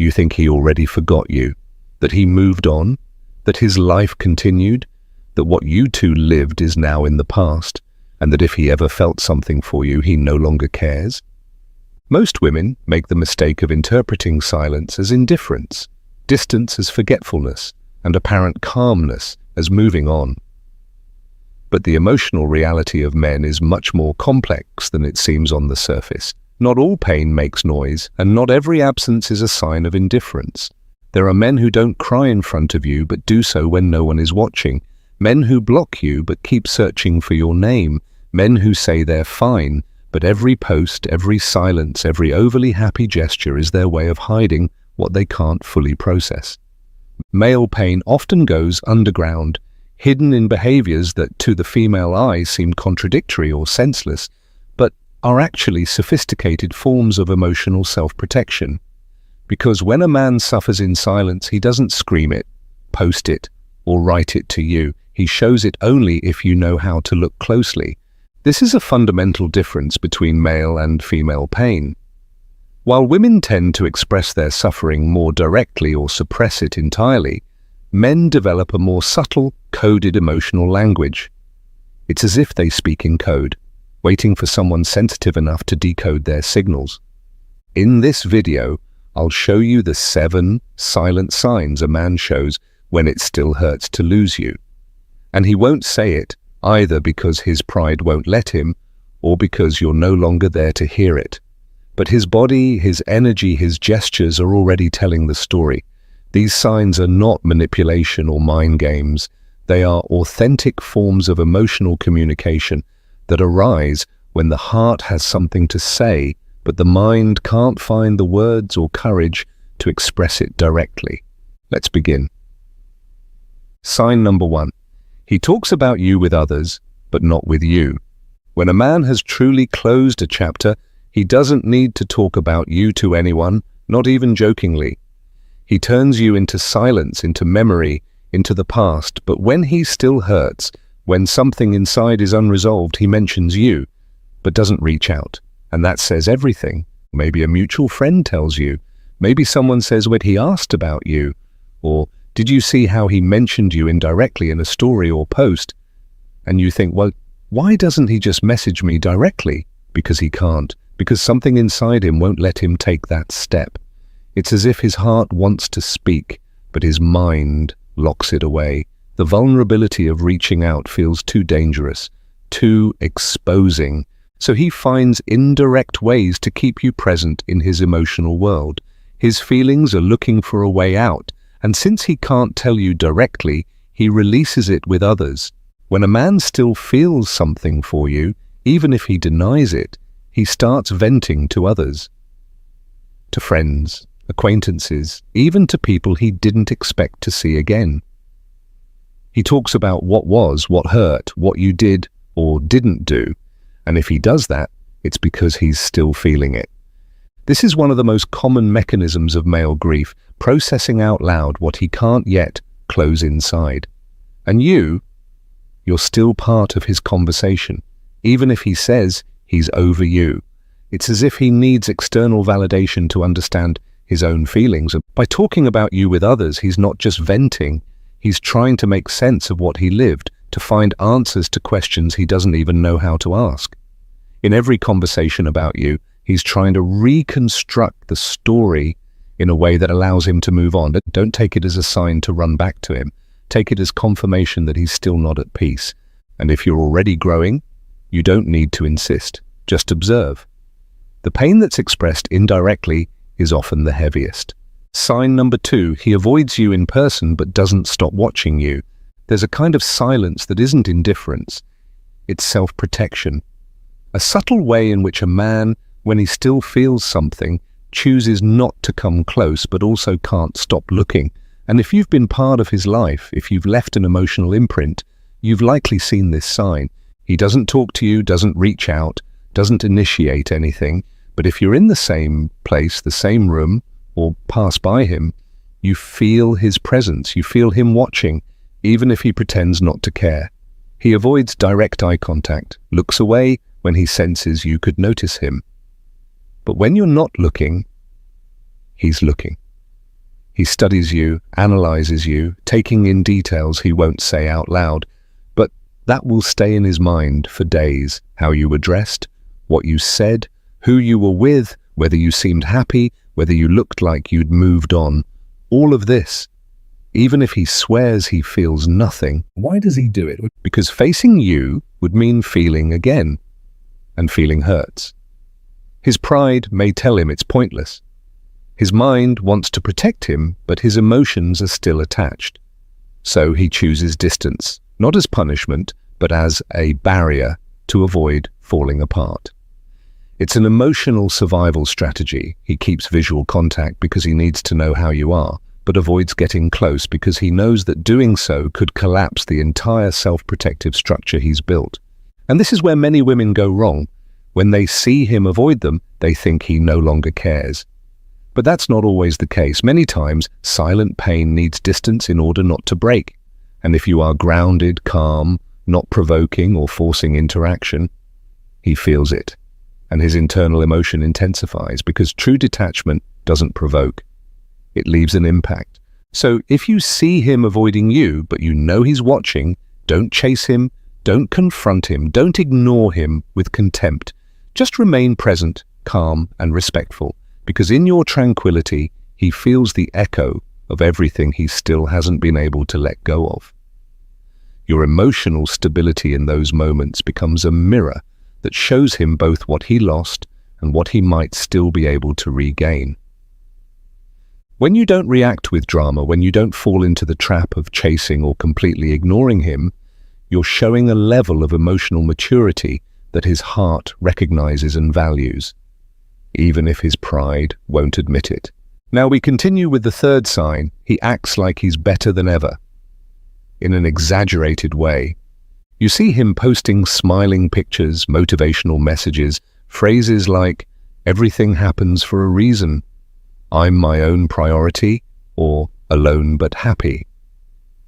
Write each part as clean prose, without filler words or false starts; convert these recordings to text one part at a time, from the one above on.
Do you think he already forgot you? That he moved on? That his life continued? That what you two lived is now in the past? And that if he ever felt something for you, he no longer cares? Most women make the mistake of interpreting silence as indifference, distance as forgetfulness, and apparent calmness as moving on. But the emotional reality of men is much more complex than it seems on the surface. Not all pain makes noise, and not every absence is a sign of indifference. There are men who don't cry in front of you but do so when no one is watching, men who block you but keep searching for your name, men who say they're fine, but every post, every silence, every overly happy gesture is their way of hiding what they can't fully process. Male pain often goes underground, hidden in behaviors that to the female eye seem contradictory or senseless, but are actually sophisticated forms of emotional self-protection. Because when a man suffers in silence, he doesn't scream it, post it, or write it to you. He shows it only if you know how to look closely. This is a fundamental difference between male and female pain. While women tend to express their suffering more directly or suppress it entirely, men develop a more subtle, coded emotional language. It's as if they speak in code, waiting for someone sensitive enough to decode their signals. In this video, I'll show you the 7 silent signs a man shows when it still hurts to lose you. And he won't say it, either because his pride won't let him, or because you're no longer there to hear it. But his body, his energy, his gestures are already telling the story. These signs are not manipulation or mind games. They are authentic forms of emotional communication that arise when the heart has something to say, but the mind can't find the words or courage to express it directly. Let's begin. Sign number 1. He talks about you with others, but not with you. When a man has truly closed a chapter, he doesn't need to talk about you to anyone, not even jokingly. He turns you into silence, into memory, into the past, but when he still hurts, when something inside is unresolved, he mentions you, but doesn't reach out. And that says everything. Maybe a mutual friend tells you. Maybe someone says what he asked about you. Or, did you see how he mentioned you indirectly in a story or post? And you think, well, why doesn't he just message me directly? Because he can't. Because something inside him won't let him take that step. It's as if his heart wants to speak, but his mind locks it away. The vulnerability of reaching out feels too dangerous, too exposing. So he finds indirect ways to keep you present in his emotional world. His feelings are looking for a way out, and since he can't tell you directly, he releases it with others. When a man still feels something for you, even if he denies it, he starts venting to others. To friends, acquaintances, even to people he didn't expect to see again. He talks about what was, what hurt, what you did or didn't do, and if he does that, it's because he's still feeling it. This is one of the most common mechanisms of male grief, processing out loud what he can't yet close inside. And you're still part of his conversation, even if he says he's over you. It's as if he needs external validation to understand his own feelings. And by talking about you with others, he's not just venting, he's trying to make sense of what he lived, to find answers to questions he doesn't even know how to ask. In every conversation about you, he's trying to reconstruct the story in a way that allows him to move on. Don't take it as a sign to run back to him. Take it as confirmation that he's still not at peace. And if you're already growing, you don't need to insist. Just observe. The pain that's expressed indirectly is often the heaviest. Sign number 2, he avoids you in person but doesn't stop watching you. There's a kind of silence that isn't indifference. It's self-protection. A subtle way in which a man, when he still feels something, chooses not to come close but also can't stop looking. And if you've been part of his life, if you've left an emotional imprint, you've likely seen this sign. He doesn't talk to you, doesn't reach out, doesn't initiate anything, but if you're in the same place, the same room, or pass by him, you feel his presence, you feel him watching, even if he pretends not to care. He avoids direct eye contact, looks away when he senses you could notice him. But when you're not looking, he's looking. He studies you, analyzes you, taking in details he won't say out loud, but that will stay in his mind for days. How you were dressed, what you said, who you were with, whether you seemed happy, whether you looked like you'd moved on. All of this. Even if he swears he feels nothing, why does he do it? Because facing you would mean feeling again, and feeling hurts. His pride may tell him it's pointless. His mind wants to protect him, but his emotions are still attached. So he chooses distance, not as punishment, but as a barrier to avoid falling apart. It's an emotional survival strategy. He keeps visual contact because he needs to know how you are, but avoids getting close because he knows that doing so could collapse the entire self-protective structure he's built. And this is where many women go wrong. When they see him avoid them, they think he no longer cares. But that's not always the case. Many times, silent pain needs distance in order not to break. And if you are grounded, calm, not provoking or forcing interaction, he feels it. And his internal emotion intensifies because true detachment doesn't provoke. It leaves an impact. So if you see him avoiding you, but you know he's watching, don't chase him, don't confront him, don't ignore him with contempt. Just remain present, calm, and respectful, because in your tranquility, he feels the echo of everything he still hasn't been able to let go of. Your emotional stability in those moments becomes a mirror that shows him both what he lost and what he might still be able to regain. When you don't react with drama, when you don't fall into the trap of chasing or completely ignoring him, you're showing a level of emotional maturity that his heart recognizes and values, even if his pride won't admit it. Now we continue with the third sign. He acts like he's better than ever, in an exaggerated way. You see him posting smiling pictures, motivational messages, phrases like, "Everything happens for a reason," "I'm my own priority," or "alone but happy."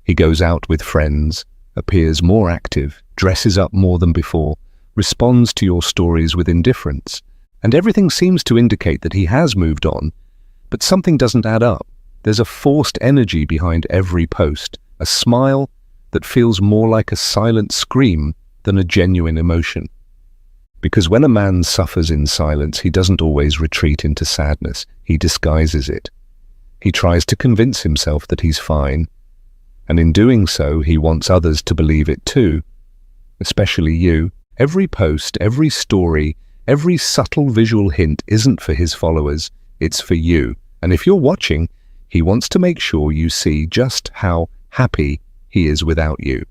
He goes out with friends, appears more active, dresses up more than before, responds to your stories with indifference, and everything seems to indicate that he has moved on, but something doesn't add up. There's a forced energy behind every post, a smile that feels more like a silent scream than a genuine emotion. Because when a man suffers in silence, he doesn't always retreat into sadness. He disguises it. He tries to convince himself that he's fine, and in doing so, he wants others to believe it too, especially you. Every post, every story, every subtle visual hint isn't for his followers, it's for you. And if you're watching, he wants to make sure you see just how happy he is without you.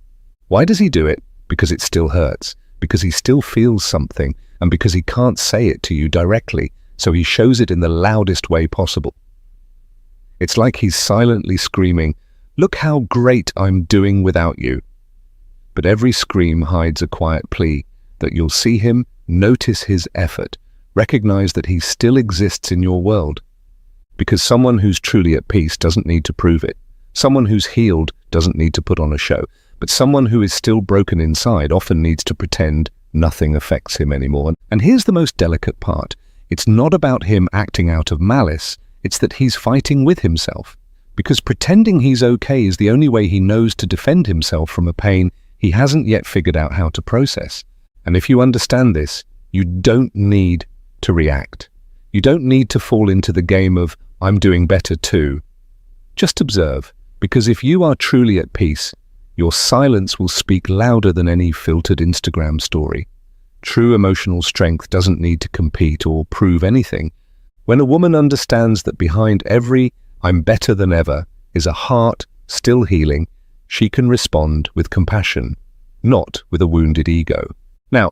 Why does he do it? Because it still hurts, because he still feels something, and because he can't say it to you directly, so he shows it in the loudest way possible. It's like he's silently screaming, "Look how great I'm doing without you." But every scream hides a quiet plea that you'll see him, notice his effort, recognize that he still exists in your world. Because someone who's truly at peace doesn't need to prove it. Someone who's healed doesn't need to put on a show. But someone who is still broken inside often needs to pretend nothing affects him anymore. And here's the most delicate part. It's not about him acting out of malice. It's that he's fighting with himself. Because pretending he's okay is the only way he knows to defend himself from a pain he hasn't yet figured out how to process. And if you understand this, you don't need to react. You don't need to fall into the game of, "I'm doing better too." Just observe, because if you are truly at peace, your silence will speak louder than any filtered Instagram story. True emotional strength doesn't need to compete or prove anything. When a woman understands that behind every "I'm better than ever" is a heart still healing, she can respond with compassion, not with a wounded ego. Now,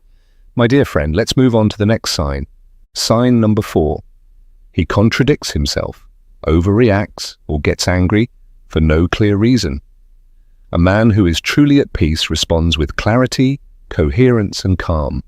my dear friend, let's move on to the next sign. Sign number 4. He contradicts himself, overreacts, or gets angry for no clear reason. A man who is truly at peace responds with clarity, coherence, and calm.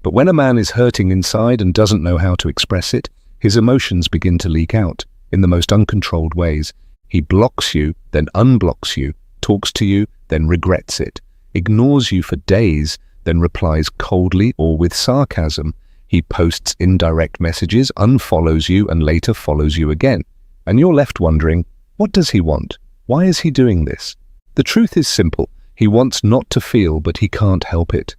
But when a man is hurting inside and doesn't know how to express it, his emotions begin to leak out in the most uncontrolled ways. He blocks you, then unblocks you, talks to you, then regrets it, ignores you for days, then replies coldly or with sarcasm. He posts indirect messages, unfollows you, and later follows you again. And you're left wondering, What does he want? Why is he doing this? The truth is simple. He wants not to feel, but he can't help it.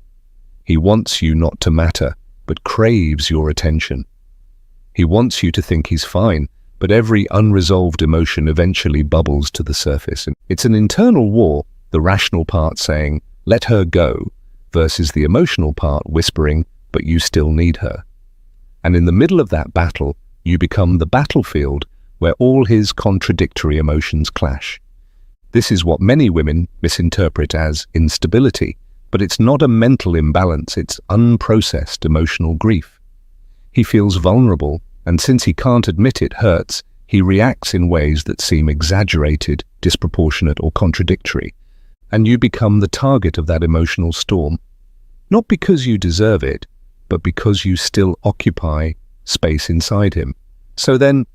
He wants you not to matter, but craves your attention. He wants you to think he's fine, but every unresolved emotion eventually bubbles to the surface. And it's an internal war, the rational part saying, let her go, versus the emotional part whispering, but you still need her. And in the middle of that battle, you become the battlefield where all his contradictory emotions clash. This is what many women misinterpret as instability, but it's not a mental imbalance, it's unprocessed emotional grief. He feels vulnerable, and since he can't admit it hurts, he reacts in ways that seem exaggerated, disproportionate, or contradictory. And you become the target of that emotional storm, not because you deserve it, but because you still occupy space inside him. So then,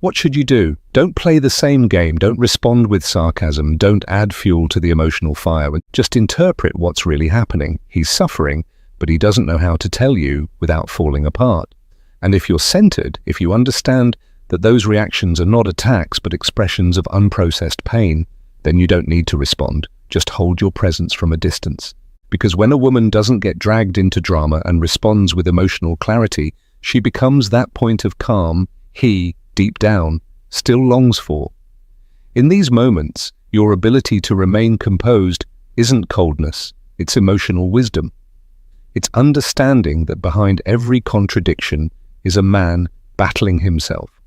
what should you do? Don't play the same game, don't respond with sarcasm, don't add fuel to the emotional fire, just interpret what's really happening. He's suffering, but he doesn't know how to tell you without falling apart. And if you're centered, if you understand that those reactions are not attacks but expressions of unprocessed pain, then you don't need to respond. Just hold your presence from a distance. Because when a woman doesn't get dragged into drama and responds with emotional clarity, she becomes that point of calm he, deep down, still longs for. In these moments, your ability to remain composed isn't coldness, it's emotional wisdom. It's understanding that behind every contradiction is a man battling himself.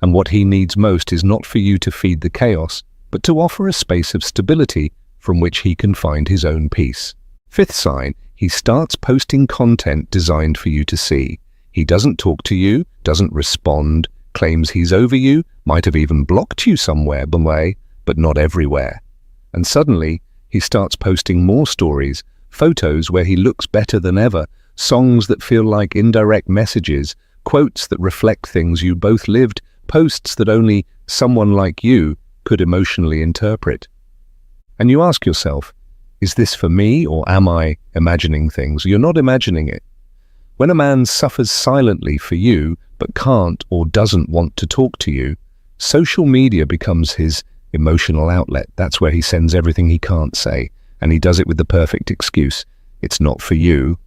And what he needs most is not for you to feed the chaos, but to offer a space of stability from which he can find his own peace. Fifth sign, he starts posting content designed for you to see. He doesn't talk to you, doesn't respond, claims he's over you, might have even blocked you somewhere, but not everywhere. And suddenly, he starts posting more stories, photos where he looks better than ever, songs that feel like indirect messages, quotes that reflect things you both lived, posts that only someone like you could emotionally interpret. And you ask yourself, is this for me or am I imagining things? You're not imagining it. When a man suffers silently for you but can't or doesn't want to talk to you, social media becomes his emotional outlet. That's where he sends everything he can't say, and he does it with the perfect excuse. It's not for you,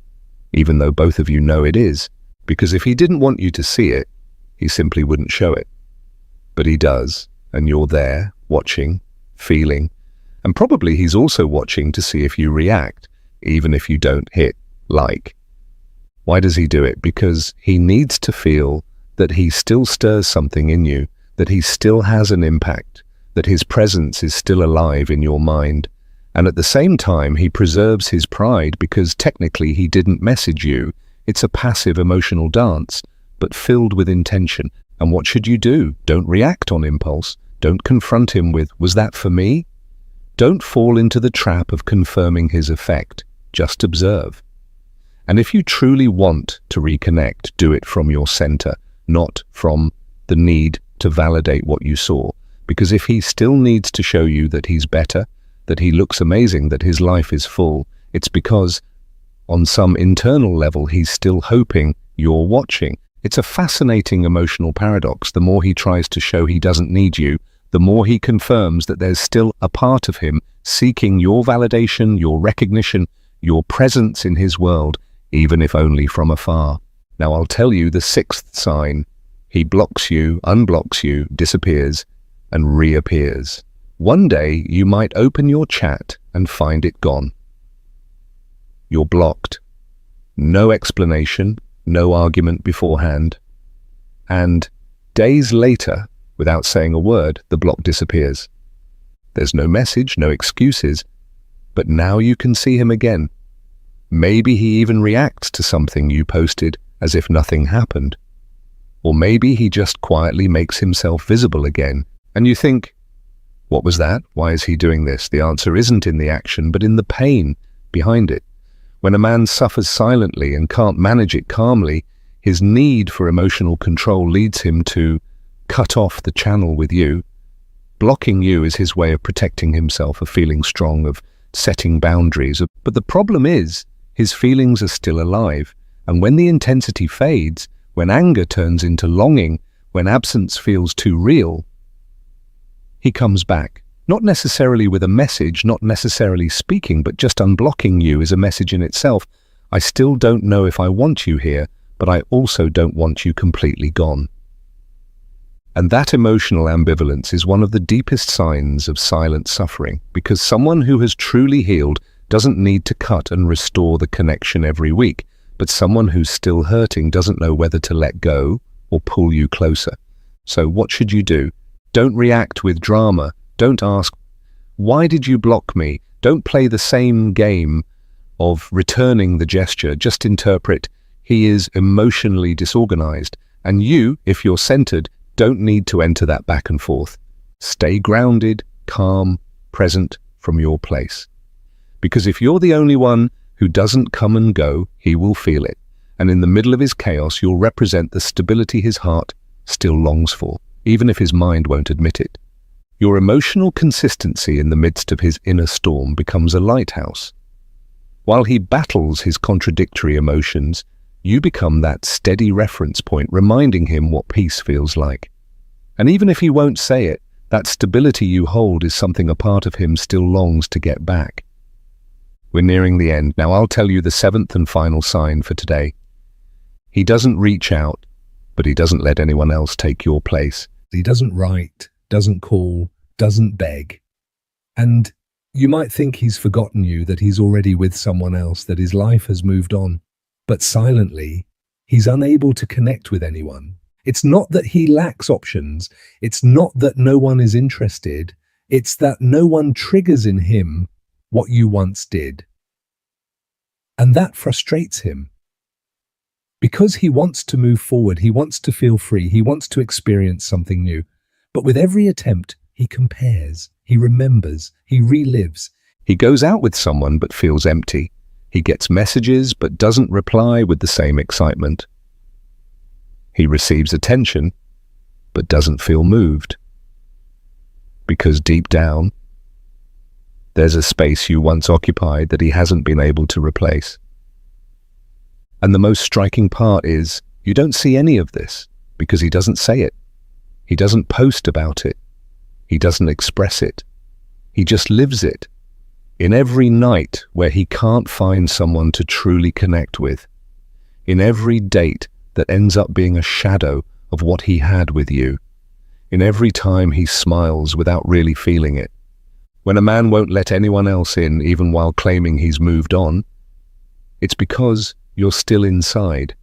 even though both of you know it is, because if he didn't want you to see it, he simply wouldn't show it. But he does, and you're there, watching, feeling, and probably he's also watching to see if you react, even if you don't hit like. Why does he do it? Because he needs to feel that he still stirs something in you, that he still has an impact, that his presence is still alive in your mind. And at the same time, he preserves his pride because technically he didn't message you. It's a passive emotional dance, but filled with intention. And what should you do? Don't react on impulse. Don't confront him with, was that for me? Don't fall into the trap of confirming his effect. Just observe. And if you truly want to reconnect, do it from your center, not from the need to validate what you saw. Because if he still needs to show you that he's better, that he looks amazing, that his life is full, it's because on some internal level he's still hoping you're watching. It's a fascinating emotional paradox. The more he tries to show he doesn't need you, the more he confirms that there's still a part of him seeking your validation, your recognition, your presence in his world, even if only from afar. Now I'll tell you the sixth sign. He blocks you, unblocks you, disappears, and reappears. One day you might open your chat and find it gone. You're blocked. No explanation, no argument beforehand. And days later, without saying a word, the block disappears. There's no message, no excuses, but now you can see him again. Maybe he even reacts to something you posted as if nothing happened. Or maybe he just quietly makes himself visible again, and you think, what was that? Why is he doing this? The answer isn't in the action, but in the pain behind it. When a man suffers silently and can't manage it calmly, his need for emotional control leads him to cut off the channel with you. Blocking you is his way of protecting himself, of feeling strong, of setting boundaries. But the problem is, his feelings are still alive. And when the intensity fades, when anger turns into longing, when absence feels too real, he comes back. Not necessarily with a message, not necessarily speaking, but just unblocking you is a message in itself. I still don't know if I want you here, but I also don't want you completely gone. And that emotional ambivalence is one of the deepest signs of silent suffering, because someone who has truly healed doesn't need to cut and restore the connection every week, but someone who's still hurting doesn't know whether to let go or pull you closer. So what should you do? Don't react with drama. Don't ask, why did you block me? Don't play the same game of returning the gesture. Just interpret, he is emotionally disorganized, and you, if you're centered, don't need to enter that back and forth. Stay grounded, calm, present from your place. Because if you're the only one who doesn't come and go, he will feel it. And in the middle of his chaos, you'll represent the stability his heart still longs for, even if his mind won't admit it. Your emotional consistency in the midst of his inner storm becomes a lighthouse. While he battles his contradictory emotions, you become that steady reference point, reminding him what peace feels like. And even if he won't say it, that stability you hold is something a part of him still longs to get back. We're nearing the end. Now I'll tell you the seventh and final sign for today. He doesn't reach out, but he doesn't let anyone else take your place. He doesn't write, doesn't call, doesn't beg. And you might think he's forgotten you, that he's already with someone else, that his life has moved on. But silently, he's unable to connect with anyone. It's not that he lacks options. It's not that no one is interested. It's that no one triggers in him what you once did. And that frustrates him. Because he wants to move forward, he wants to feel free, he wants to experience something new. But with every attempt, he compares, he remembers, he relives. He goes out with someone but feels empty. He gets messages but doesn't reply with the same excitement. He receives attention but doesn't feel moved. Because deep down, there's a space you once occupied that he hasn't been able to replace. And the most striking part is, you don't see any of this because he doesn't say it. He doesn't post about it. He doesn't express it. He just lives it. In every night where he can't find someone to truly connect with. In every date that ends up being a shadow of what he had with you. In every time he smiles without really feeling it. When a man won't let anyone else in, even while claiming he's moved on, it's because you're still inside.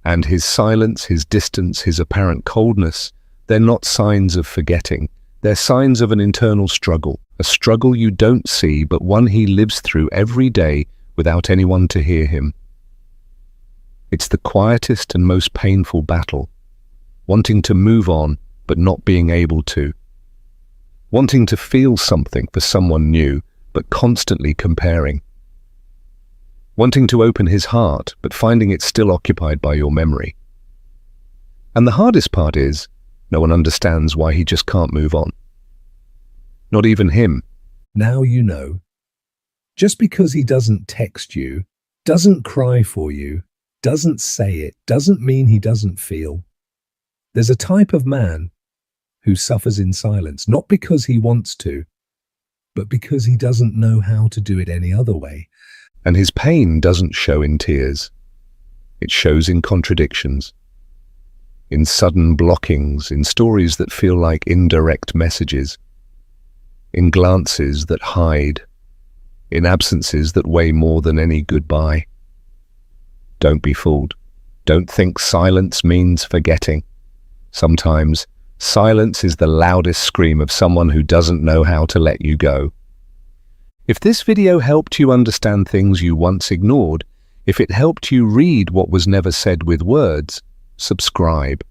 And his silence, his distance, his apparent coldness, they're not signs of forgetting. They're signs of an internal struggle, a struggle you don't see, but one he lives through every day without anyone to hear him. It's the quietest and most painful battle, wanting to move on, but not being able to. Wanting to feel something for someone new, but constantly comparing. Wanting to open his heart, but finding it still occupied by your memory. And the hardest part is, no one understands why he just can't move on. Not even him. Now you know. Just because he doesn't text you, doesn't cry for you, doesn't say it, doesn't mean he doesn't feel. There's a type of man who suffers in silence, not because he wants to, but because he doesn't know how to do it any other way. And his pain doesn't show in tears. It shows in contradictions. In sudden blockings, in stories that feel like indirect messages, in glances that hide, in absences that weigh more than any goodbye. Don't be fooled. Don't think silence means forgetting. Sometimes, silence is the loudest scream of someone who doesn't know how to let you go. If this video helped you understand things you once ignored, if it helped you read what was never said with words, subscribe.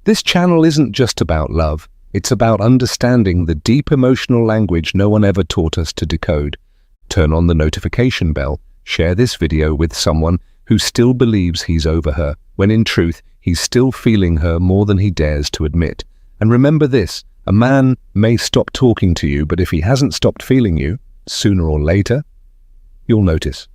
This channel isn't just about love, it's about understanding the deep emotional language no one ever taught us to decode. Turn on the notification bell, share this video with someone who still believes he's over her, when in truth he's still feeling her more than he dares to admit. And remember this, a man may stop talking to you, but if he hasn't stopped feeling you, sooner or later, you'll notice.